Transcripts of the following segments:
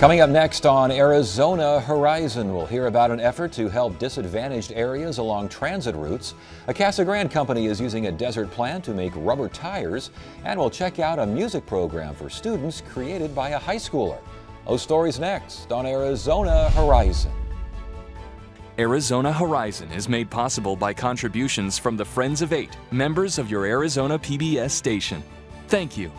Coming up next on Arizona Horizon, we'll hear about an effort to help disadvantaged areas along transit routes. A Casa Grande company is using a desert plant to make rubber tires, and we'll check out a music program for students created by a high schooler. Those stories next on Arizona Horizon. Arizona Horizon is made possible by contributions from the Friends of Eight, members of your Arizona PBS station. Thank you.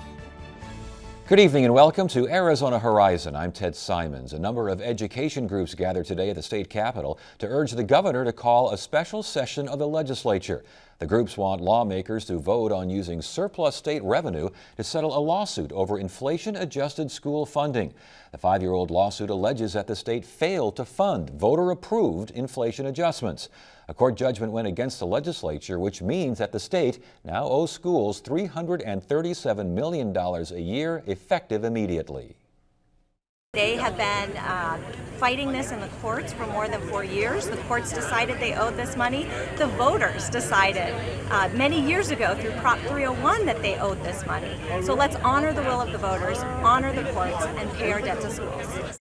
Good evening and welcome to Arizona Horizon. I'm Ted Simons. A number of education groups gathered today at the state capitol to urge the governor to call a special session of the legislature. The groups want lawmakers to vote on using surplus state revenue to settle a lawsuit over inflation-adjusted school funding. The 5-year-old lawsuit alleges that the state failed to fund voter-approved inflation adjustments. A court judgment went against the legislature, which means that the state now owes schools $337 million a year, effective immediately. They have been fighting this in the courts for more than 4 years. The courts decided they owed this money. The voters decided many years ago through Prop 301 that they owed this money. So let's honor the will of the voters, honor the courts, and pay our debt to schools.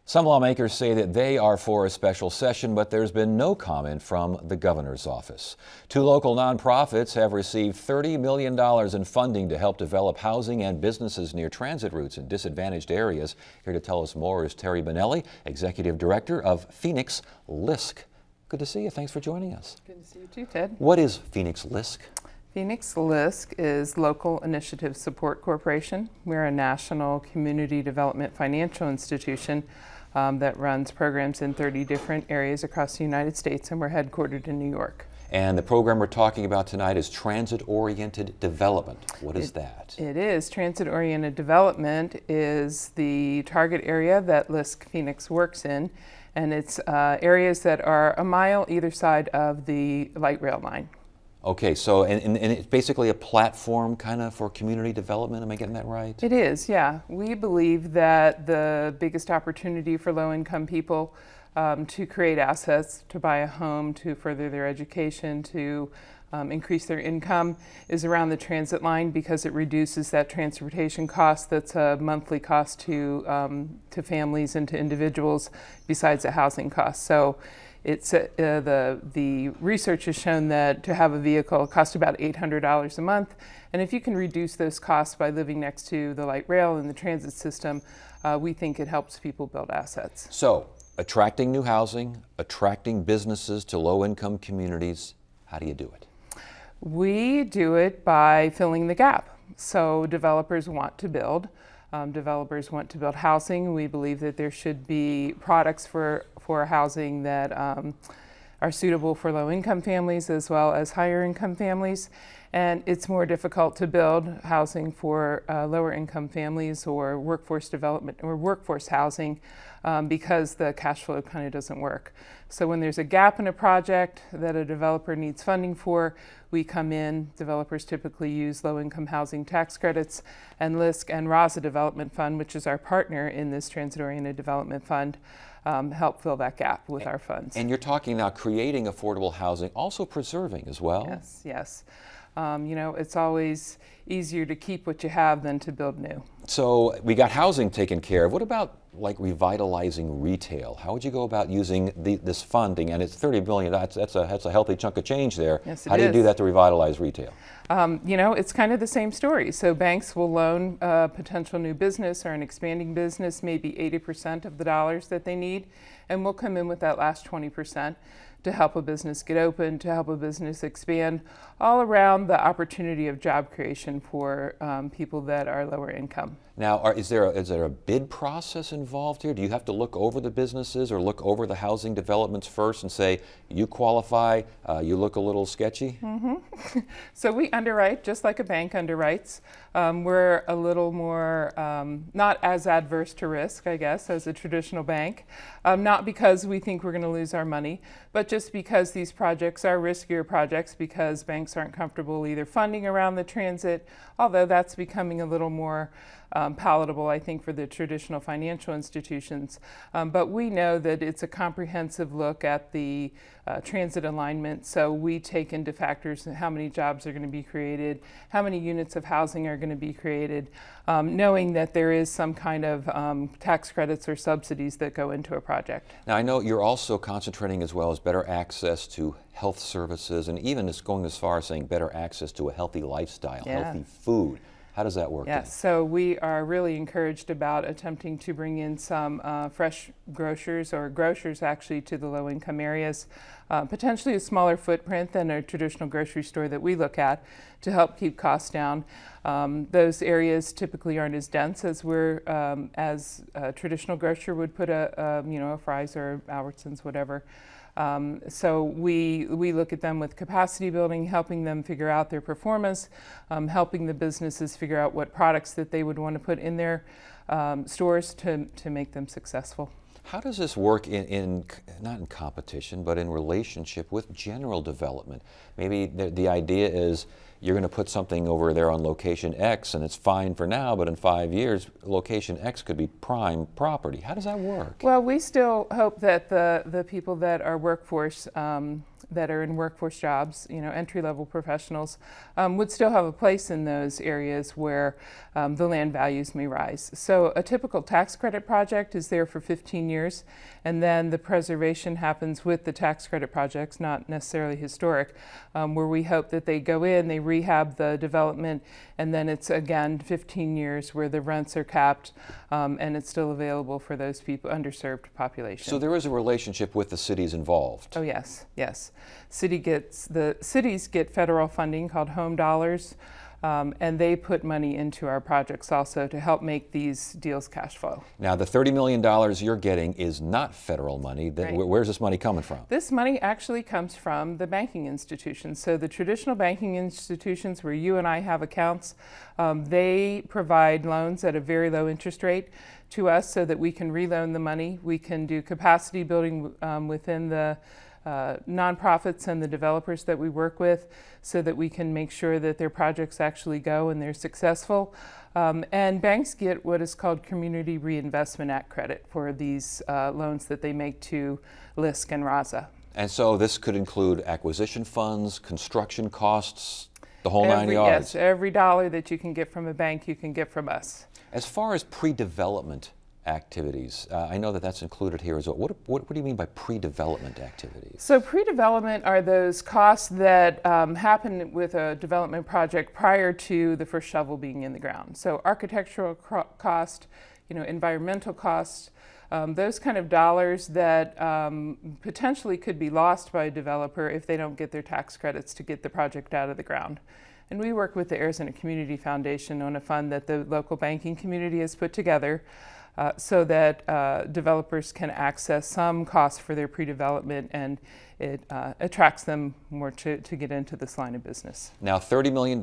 Some lawmakers say that they are for a special session, but there's been no comment from the governor's office. 2 local nonprofits have received $30 million in funding to help develop housing and businesses near transit routes in disadvantaged areas. Here to tell us more is Terry Bonelli, Executive Director of Phoenix LISC. Good to see you. Thanks for joining us. Good to see you too, Ted. What is Phoenix LISC? Phoenix LISC is Local Initiative Support Corporation. We're a national community development financial institution that runs programs in 30 different areas across the United States, and we're headquartered in New York. And the program we're talking about tonight is Transit-Oriented Development. What is that? It is. Transit-Oriented Development is the target area that LISC Phoenix works in, and it's areas that are a mile either side of the light rail line. Okay, so and it's basically a platform kind of for community development. Am I getting that right? It is, yeah. We believe that the biggest opportunity for low-income people to create assets, to buy a home, to further their education, to increase their income is around the transit line, because it reduces that transportation cost that's a monthly cost to families and to individuals besides the housing cost. So it's the research has shown that to have a vehicle costs about $800 a month, and if you can reduce those costs by living next to the light rail and the transit system, we think it helps people build assets. So, attracting new housing, attracting businesses to low-income communities, how do you do it? We do it by filling the gap. So developers want to build. Developers want to build housing. We believe that there should be products for housing that are suitable for low-income families as well as higher-income families. And it's more difficult to build housing for lower-income families or workforce development or workforce housing because the cash flow kind of doesn't work. So when there's a gap in a project that a developer needs funding for, we come in. Developers typically use low-income housing tax credits, and LISC and Raza Development Fund, which is our partner in this Transit-Oriented Development Fund, help fill that gap with our funds. And you're talking now creating affordable housing, also preserving as well? Yes, yes. You know, it's always easier to keep what you have than to build new. So we got housing taken care of. What about like revitalizing retail? How would you go about using this funding? And it's $30 billion. That's a healthy chunk of change there. Yes, it How do you is. do that to revitalize retail? You know, it's kind of the same story. So banks will loan a potential new business or an expanding business maybe 80% of the dollars that they need, and we'll come in with that last 20% to help a business get open, to help a business expand, all around the opportunity of job creation for people that are lower income. Now, is there a bid process involved here? Do you have to look over the businesses or look over the housing developments first and say, you qualify, you look a little sketchy? Mm-hmm. So we underwrite just like a bank underwrites. We're a little more not as adverse to risk, I guess, as a traditional bank. Not because we think we're going to lose our money, but just because these projects are riskier projects because banks aren't comfortable either funding around the transit, although that's becoming a little more palatable, I think, for the traditional financial institutions. But we know that it's a comprehensive look at the transit alignment. So we take into factors how many jobs are going to be created, how many units of housing are going to be created, knowing that there is some kind of tax credits or subsidies that go into a project. Now, I know you're also concentrating as well as better access to health services, and even it's going as far as saying better access to a healthy lifestyle, Yeah. healthy food. How does that work? Yes, so we are really encouraged about attempting to bring in some fresh grocers, or grocers actually, to the low-income areas, potentially a smaller footprint than a traditional grocery store that we look at, to help keep costs down. Those areas typically aren't as dense as as a traditional grocer would put a Fry's or Albertsons, whatever. So we look at them with capacity building, helping them figure out their performance, helping the businesses figure out what products that they would want to put in their stores to make them successful. How does this work not in competition, but in relationship with general development? Maybe the idea is you're going to put something over there on location X and it's fine for now, but in 5 years, location X could be prime property. How does that work? Well, we still hope that the people that are workforce, that are in workforce jobs, entry-level professionals, would still have a place in those areas where the land values may rise. So a typical tax credit project is there for 15 years, and then the preservation happens with the tax credit projects, not necessarily historic, where we hope that they go in, they rehab the development, and then it's again 15 years where the rents are capped, and it's still available for those people, underserved population. So there is a relationship with the cities involved. Oh yes, yes. The cities get federal funding called Home Dollars, and they put money into our projects also to help make these deals cash flow. Now, the $30 million you're getting is not federal money. Right. Where's this money coming from? This money actually comes from the banking institutions. So the traditional banking institutions where you and I have accounts, they provide loans at a very low interest rate to us so that we can reloan the money. We can do capacity building within the nonprofits and the developers that we work with so that we can make sure that their projects actually go and they're successful. And banks get what is called Community Reinvestment Act credit for these loans that they make to LISC and RAZA. And so this could include acquisition funds, construction costs, the whole 9 yards. Yes, every dollar that you can get from a bank, you can get from us. As far as pre-development activities, I know that that's included here as well. What do you mean by pre-development activities? So pre-development are those costs that happen with a development project prior to the first shovel being in the ground. So architectural cost, environmental costs, those kind of dollars that potentially could be lost by a developer if they don't get their tax credits to get the project out of the ground. And we work with the Arizona Community Foundation on a fund that the local banking community has put together so that developers can access some costs for their pre-development, and it attracts them more to get into this line of business. Now, $30 million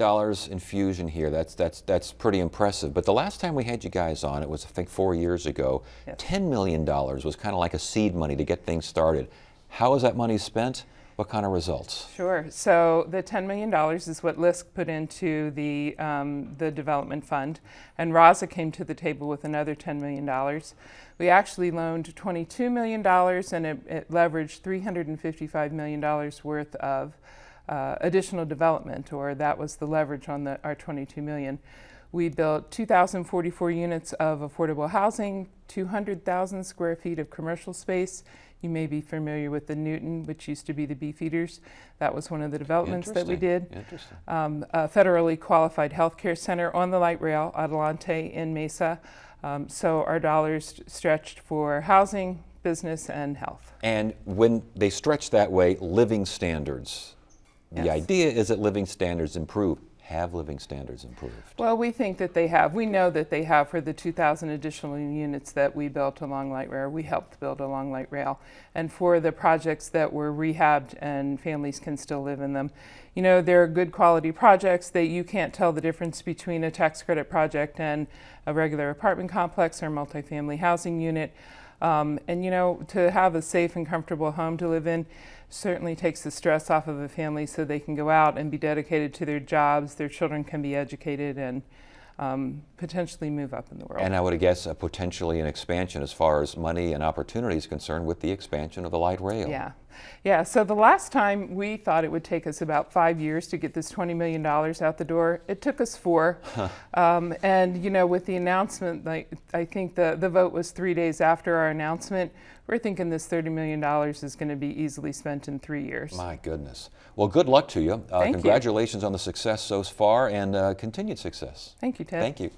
infusion here, that's pretty impressive. But the last time we had you guys on, it was, I think, 4 years ago. Yes. $10 million was kind of like a seed money to get things started. How is that money spent? What kind of results? Sure. So the $10 million is what LISC put into the development fund, and RAZA came to the table with another $10 million. We actually loaned $22 million, and it leveraged $355 million worth of additional development, or that was the leverage on our $22 million. We built 2,044 units of affordable housing, 200,000 square feet of commercial space. You may be familiar with the Newton, which used to be the Beefeaters. That was one of the developments that we did. Interesting. A federally qualified healthcare center on the light rail, Adelante in Mesa. So our dollars stretched for housing, business, and health. And when they stretch that way, living standards. The Yes. idea is that living standards improve. Have living standards improved? Well, we think that they have. We know that they have for the 2,000 additional units that we built along light rail. We helped build along light rail. And for the projects that were rehabbed and families can still live in them. They're good quality projects that you can't tell the difference between a tax credit project and a regular apartment complex or multifamily housing unit. To have a safe and comfortable home to live in certainly takes the stress off of a family so they can go out and be dedicated to their jobs, their children can be educated, and potentially move up in the world. And I would guess potentially an expansion as far as money and opportunity is concerned with the expansion of the light rail. Yeah, so the last time we thought it would take us about 5 years to get this $20 million out the door. It took us 4. And, you know, with the announcement, I think the vote was 3 days after our announcement. We're thinking this $30 million is going to be easily spent in 3 years. My goodness. Well, good luck to you. Thank you. Congratulations on the success so far and continued success. Thank you, Ted. Thank you.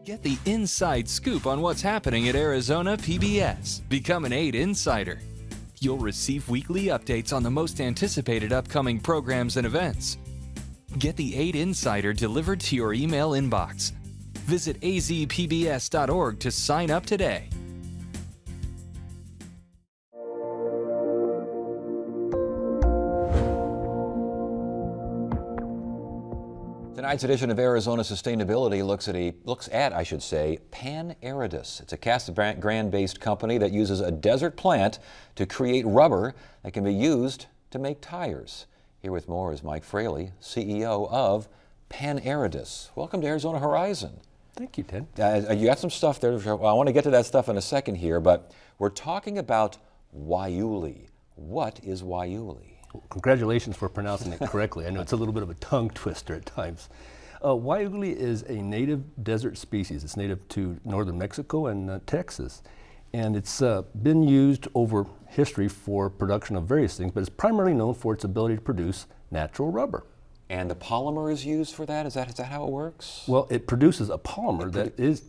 Get the inside scoop on what's happening at Arizona PBS. Become an 8 Insider. You'll receive weekly updates on the most anticipated upcoming programs and events. Get the 8 Insider delivered to your email inbox. Visit azpbs.org to sign up today. Tonight's edition of Arizona Sustainability looks at Pan Aridus. It's a Casa Grande-based company that uses a desert plant to create rubber that can be used to make tires. Here with more is Mike Fraley, CEO of Pan Aridus. Welcome to Arizona Horizon. Thank you, Ted. You got some stuff there. Well, I want to get to that stuff in a second here, but we're talking about Waiuli. What is Waiuli? Well, congratulations for pronouncing it correctly. I know it's a little bit of a tongue twister at times. Waiuli is a native desert species. It's native to northern Mexico and Texas. And it's been used over history for production of various things, but it's primarily known for its ability to produce natural rubber. And the polymer is used for that? Is that how it works? Well, it produces a polymer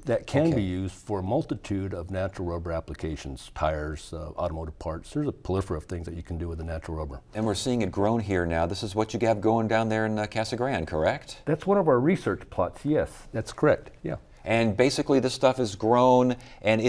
that can be used for a multitude of natural rubber applications, tires, automotive parts. There's a plethora of things that you can do with the natural rubber. And we're seeing it grown here now. This is what you have going down there in Casa Grande, correct? That's one of our research plots, yes. That's correct, yeah. And basically this stuff is grown, and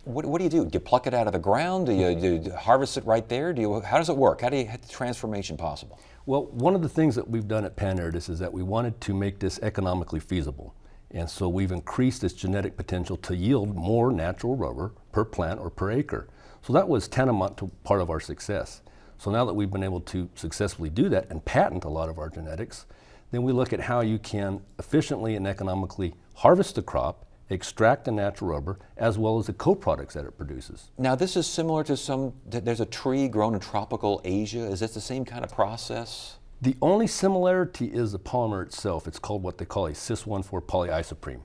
what do you do? Do you pluck it out of the ground? Do you harvest it right there? How does it work? How do you have the transformation possible? Well, one of the things that we've done at Pan Aridus is that we wanted to make this economically feasible. And so we've increased its genetic potential to yield more natural rubber per plant or per acre. So that was tantamount to part of our success. So now that we've been able to successfully do that and patent a lot of our genetics, then we look at how you can efficiently and economically harvest the crop, extract the natural rubber, as well as the co-products that it produces. Now this is similar to there's a tree grown in tropical Asia. Is this the same kind of process? The only similarity is the polymer itself. It's called what they call a cis-1,4 polyisoprene.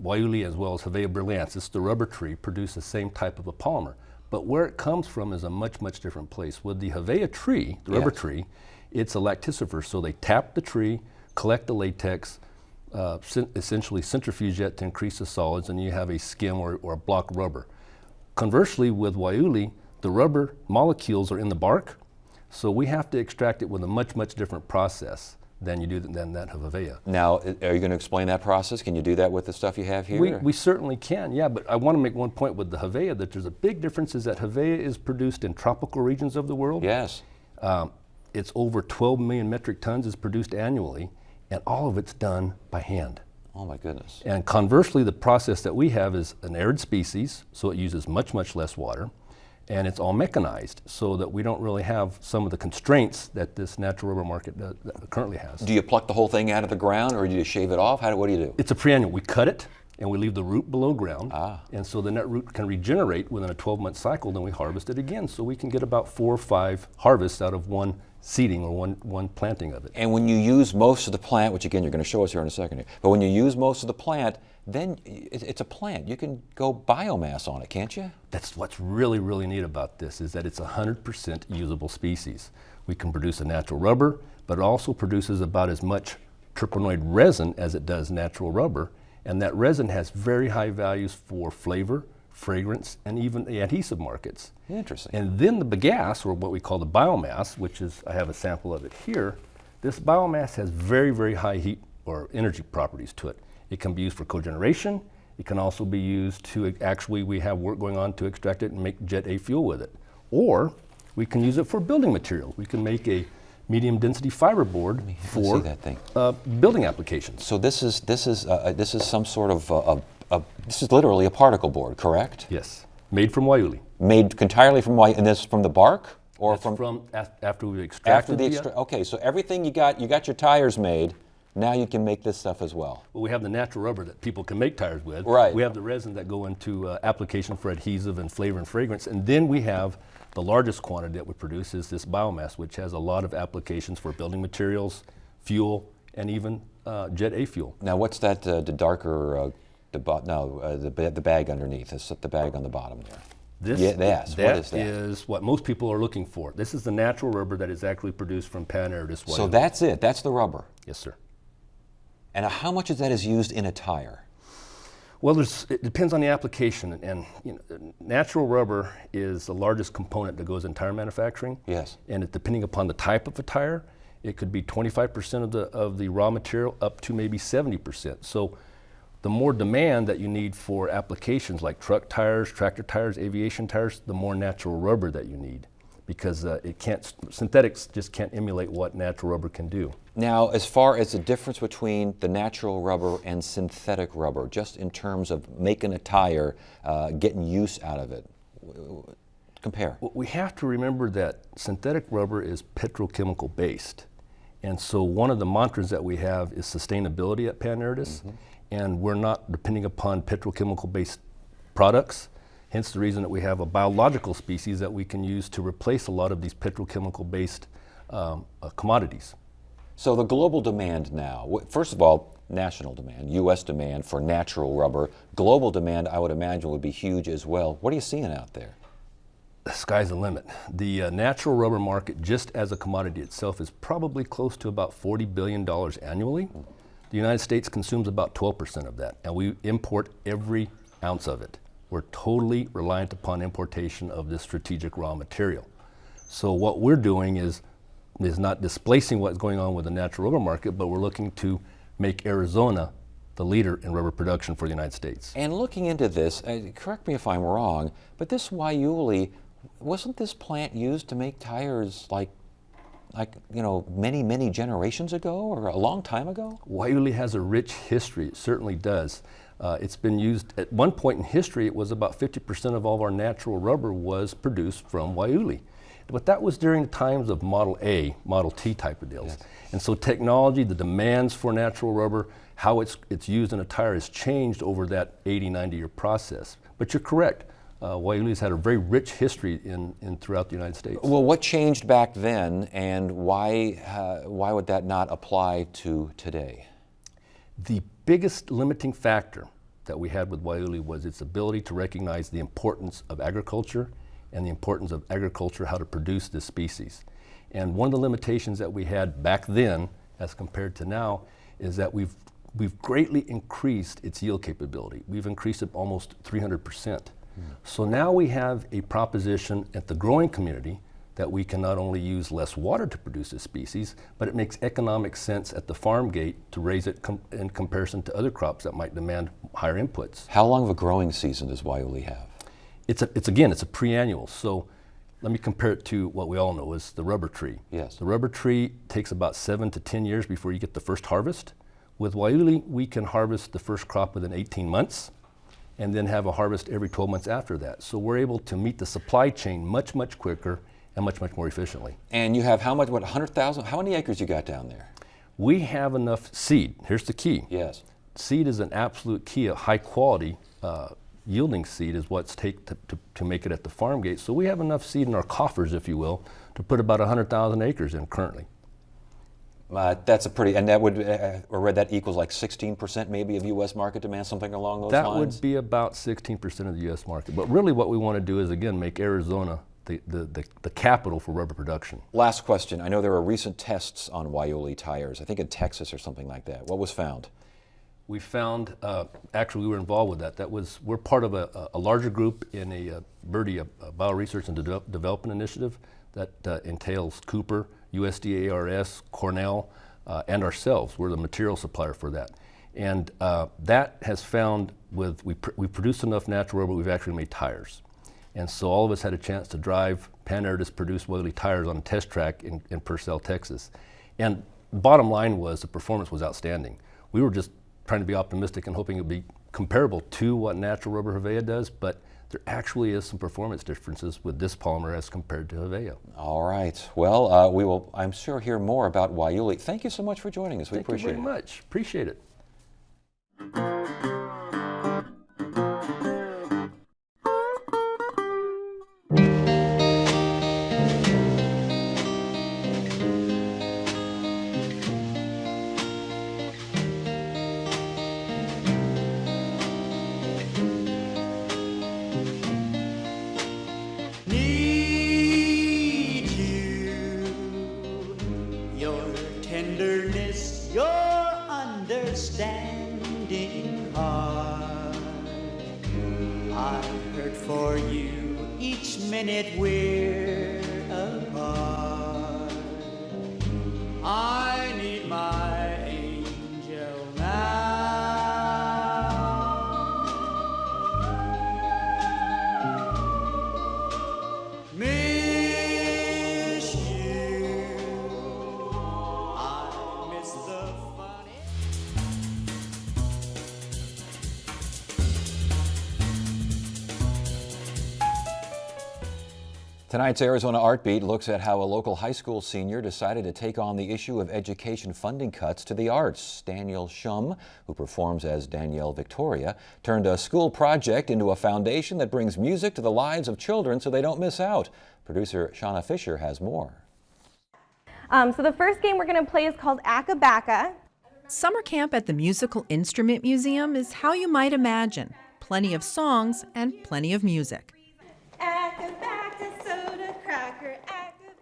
Waiuli as well as Hevea brilliantis, the rubber tree, produce the same type of a polymer. But where it comes from is a much, much different place. With the Hevea tree, the rubber tree, it's a lactiferous, so they tap the tree, collect the latex, essentially centrifuge it to increase the solids, and you have a skim or a block of rubber. Conversely, with Waiuli, the rubber molecules are in the bark, so we have to extract it with a much, much different process than you do than that of Hevea. Now, are you going to explain that process? Can you do that with the stuff you have here? We certainly can, yeah, but I want to make one point with the Hevea, that there's a big difference is that Hevea is produced in tropical regions of the world. Yes. It's over 12 million metric tons is produced annually, and all of it's done by hand. Oh my goodness. And conversely, the process that we have is an arid species, so it uses much, much less water, and it's all mechanized, so that we don't really have some of the constraints that this natural rubber market currently has. Do you pluck the whole thing out of the ground, or do you shave it off? What do you do? It's a preannual. We cut it, and we leave the root below ground. And so then that root can regenerate within a 12-month cycle, then we harvest it again. So we can get about 4 or 5 harvests out of one seeding or one planting of it. And when you use most of the plant, which again you're going to show us here in a second here, but when you use most of the plant, then it's a plant. You can go biomass on it, can't you? That's what's really, really neat about this, is that it's 100% usable species. We can produce a natural rubber, but it also produces about as much terpenoid resin as it does natural rubber, and that resin has very high values for flavor, fragrance, and even the adhesive markets. Interesting. And then the bagasse, or what we call the biomass, which is, I have a sample of it here, this biomass has very, very high heat or energy properties to it. It can be used for cogeneration. It can also be used to, actually we have work going on to extract it and make Jet A fuel with it. Or we can use it for building material. We can make a medium density fiberboard for see that thing. Building applications. So this is some sort of this is literally a particle board, correct? Yes, made from Waiuli. Made entirely from white, and this from the bark, or That's from after we extracted Okay, so everything you got your tires made. Now you can make this stuff as well. Well, we have the natural rubber that people can make tires with. Right. We have the resin that go into application for adhesive and flavor and fragrance. And then we have the largest quantity that we produce is this biomass, which has a lot of applications for building materials, fuel, and even Jet A fuel. Now what's that, the darker, the bag underneath? It's the bag on the bottom there. Yes, what is that? Is what most people are looking for. This is the natural rubber that is actually produced from Pan-Aridus Waiuli. So that's it, that's the rubber. Yes, sir. And how much of that is used in a tire? Well, it depends on the application, and natural rubber is the largest component that goes in tire manufacturing. Yes. And depending upon the type of a tire, it could be 25% of the raw material up to maybe 70%. So the more demand that you need for applications like truck tires, tractor tires, aviation tires, the more natural rubber that you need, because synthetics just can't emulate what natural rubber can do. Now, as far as the difference between the natural rubber and synthetic rubber, just in terms of making a tire, getting use out of it, compare. Well, we have to remember that synthetic rubber is petrochemical based. And so one of the mantras that we have is sustainability at Pan-Aridus, and we're not depending upon petrochemical based products. Hence the reason that we have a biological species that we can use to replace a lot of these petrochemical based commodities. So the global demand now, first of all, national demand, U.S. demand for natural rubber. Global demand, I would imagine, would be huge as well. What are you seeing out there? The sky's the limit. The natural rubber market, just as a commodity itself, is probably close to about $40 billion annually. The United States consumes about 12% of that, and we import every ounce of it. We're totally reliant upon importation of this strategic raw material. So what we're doing is not displacing what's going on with the natural rubber market, but we're looking to make Arizona the leader in rubber production for the United States. And looking into this, correct me if I'm wrong, but this Waiuli, wasn't this plant used to make tires like many generations ago or a long time ago? Waiuli has a rich history, it certainly does. It's been used, at one point in history, it was about 50% of all of our natural rubber was produced from Waiuli. But that was during the times of Model A, Model T type of deals. Yes. And so technology, the demands for natural rubber, how it's used in a tire has changed over that 80, 90-year process. But you're correct. Waiuli's had a very rich history throughout the United States. Well, what changed back then, and why would that not apply to today? The biggest limiting factor that we had with Waiuli was its ability to recognize the importance of agriculture and the importance of agriculture, how to produce this species. And one of the limitations that we had back then, as compared to now, is that we've greatly increased its yield capability. We've increased it almost 300%. So now we have a proposition at the growing community that we can not only use less water to produce this species, but it makes economic sense at the farm gate to raise it in comparison to other crops that might demand higher inputs. How long of a growing season does Waiuli have? It's a pre-annual. So let me compare it to what we all know is the rubber tree. Yes. The rubber tree takes about 7 to 10 years before you get the first harvest. With Waiuli, we can harvest the first crop within 18 months and then have a harvest every 12 months after that. So we're able to meet the supply chain much quicker and much more efficiently. And you have how much, 100,000? How many acres you got down there? We have enough seed. Here's the key. Yes. seed is an absolute key. A high quality yielding seed is what's take to make it at the farm gate. So we have enough seed in our coffers, if you will, to put about 100,000 acres in currently. That's a pretty, and that would, or read that equals like 16% maybe of U.S. market demand, something along those That lines? would be about 16% of the U.S. market. But really what we want to do is, again, make Arizona the capital for rubber production. Last question. I know there are recent tests on Waiuli tires, I think in Texas or something like that. What was found? We found, actually we were involved with that. We're part of a larger group in a BIRDI, a Bioresearch and Development Initiative that entails Cooper, USDA ARS, Cornell, and ourselves. We're the material supplier for that. And that has found we produced enough natural rubber, we've actually made tires. And so all of us had a chance to drive Pan Air to produce Waiuli tires on a test track in Purcell, Texas. And bottom line was the performance was outstanding. We were just trying to be optimistic and hoping it would be comparable to what natural rubber Hevea does, but there actually is some performance differences with this polymer as compared to Hevea. All right. Well, we will, I'm sure, hear more about Waiuli. Thank you so much for joining us. We appreciate it. Thank you very much. Appreciate it. Need you, your tenderness, your understanding heart. I hurt for you each minute we're apart. I need my angel now. Miss you. I miss the funny. Tonight's Arizona Art Beat looks at how a local high school senior decided to take on the issue of education funding cuts to the arts. Danielle Shum, who performs as Danielle Victoria, turned a school project into a foundation that brings music to the lives of children so they don't miss out. Producer Shauna Fisher has more. So the first game we're going to play is called Akabaka. Summer camp at the Musical Instrument Museum is how you might imagine. Plenty of songs and plenty of music. Akabaka, soda cracker,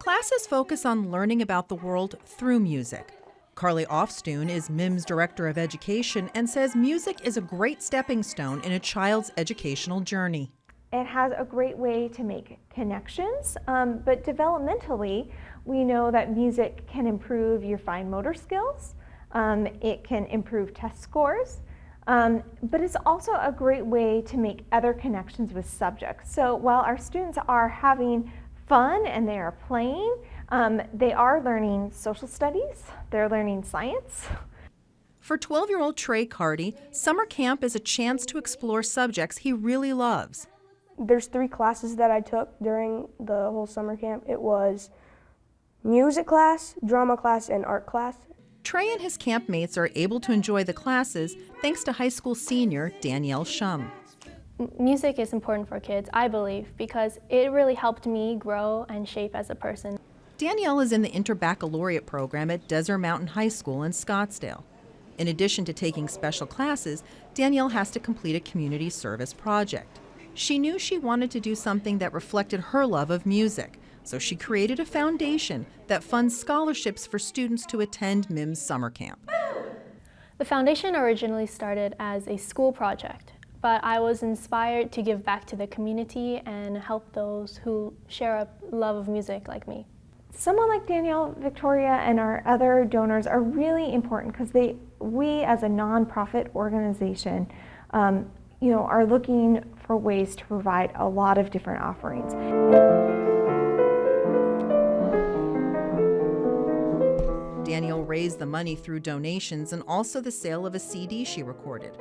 Classes focus on learning about the world through music. Carly Offstune is MIMS Director of Education and says music is a great stepping stone in a child's educational journey. It has a great way to make connections, but developmentally, we know that music can improve your fine motor skills. It can improve test scores, but it's also a great way to make other connections with subjects. So while our students are having fun and they are playing, they are learning social studies, they're learning science. For 12-year-old Trey Carty, summer camp is a chance to explore subjects he really loves. There's 3 classes that I took during the whole summer camp. It was music class, drama class, and art class. Trey and his campmates are able to enjoy the classes thanks to high school senior Danielle Shum. Music is important for kids, I believe, because it really helped me grow and shape as a person. Danielle is in the Interbaccalaureate program at Desert Mountain High School in Scottsdale. In addition to taking special classes, Danielle has to complete a community service project. She knew she wanted to do something that reflected her love of music, so she created a foundation that funds scholarships for students to attend MIMS summer camp. The foundation originally started as a school project, but I was inspired to give back to the community and help those who share a love of music like me. Someone like Danielle Victoria and our other donors are really important because we as a nonprofit organization are looking for ways to provide a lot of different offerings. Danielle raised the money through donations and also the sale of a CD she recorded.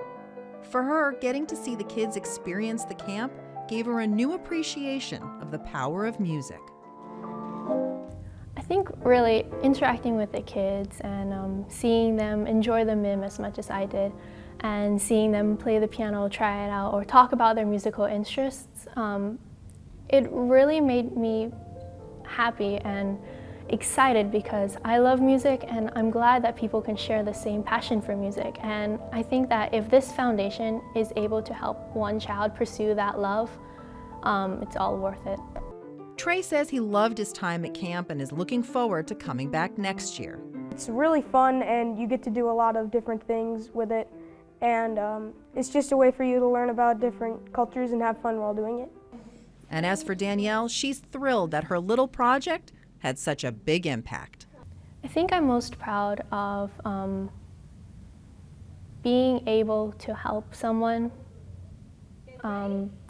For her, getting to see the kids experience the camp gave her a new appreciation of the power of music. I think really interacting with the kids and seeing them enjoy the MIM as much as I did, and seeing them play the piano, try it out, or talk about their musical interests, it really made me happy and excited because I love music and I'm glad that people can share the same passion for music. And I think that if this foundation is able to help one child pursue that love, it's all worth it. Trey says he loved his time at camp and is looking forward to coming back next year. It's really fun and you get to do a lot of different things with it, and it's just a way for you to learn about different cultures and have fun while doing it. And as for Danielle, she's thrilled that her little project had such a big impact. I think I'm most proud of being able to help someone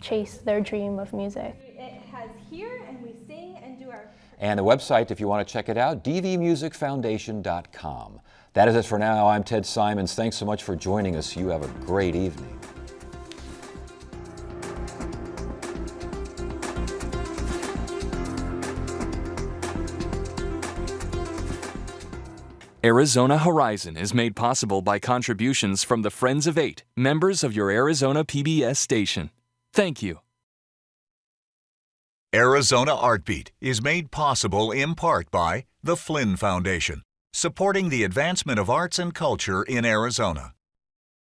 chase their dream of music. It has here, and we sing and do our... And the website, if you want to check it out, dvmusicfoundation.com. That is it for now. I'm Ted Simons. Thanks so much for joining us. You have a great evening. Arizona Horizon is made possible by contributions from the Friends of Eight, members of your Arizona PBS station. Thank you. Arizona Artbeat is made possible in part by the Flynn Foundation, supporting the advancement of arts and culture in Arizona.